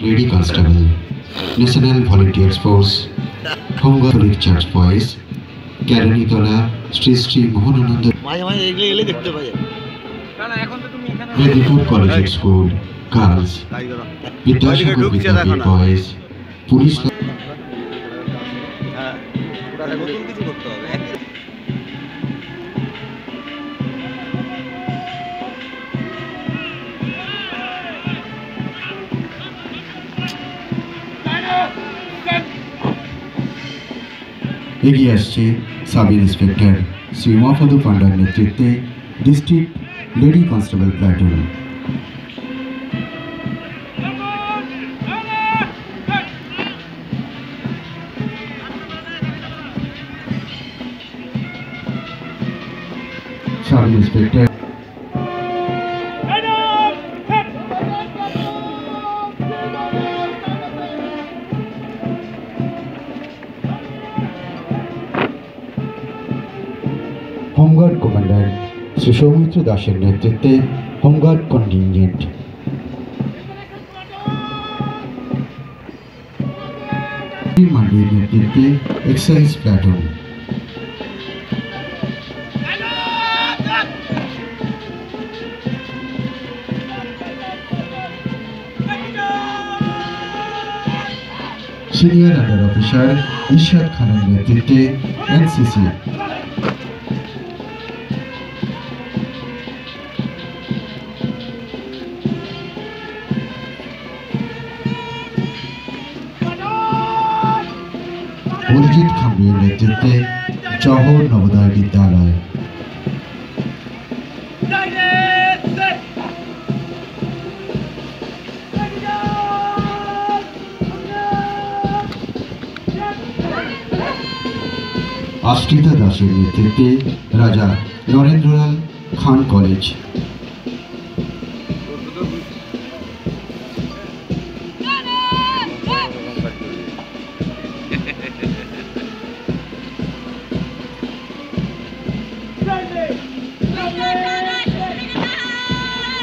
Lady Constable, National Volunteers Force, Honga Catholic Church Boys, Karanitola, Sri Mohanananda, Medipur College School, Girls, Vidyasagar Vidyapit Boys, Police. এগিয়ে আসছে sub inspector Shri Umapada পান্ডার নেতৃত্বে district lady constable platoon. Sub inspector home guard commander Shri Soumitra দাসের নেতৃত্বে home guard contingent. মান্ডির নেতৃত্বে excise platoon. Senior under officer ইরশাদ খানের নেতৃত্বে NCC. Arijit খাম্বির নেতৃত্বে জওহর নবোদয় বিদ্যালয়। আশ্রিতা দাসের নেতৃত্বে রাজা নরেন্দ্রলাল খান কলেজ।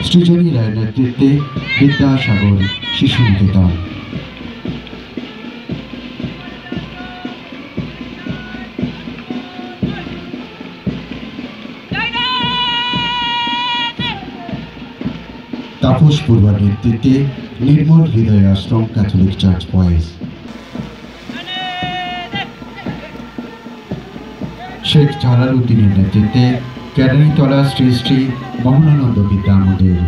সৃজনী রায়ের নেতৃত্বে বিদ্যাসাগর শিশু নিকেতন। তাপস পূর্বার নেতৃত্বে নির্মল হৃদয় আশ্রম ক্যাথলিক চার্চ বয়েজ। শেখ জালালউদ্দিনের নেতৃত্বে কেরানীতলা শ্রী শ্রী মোহনানন্দ বিদ্যা মন্দির।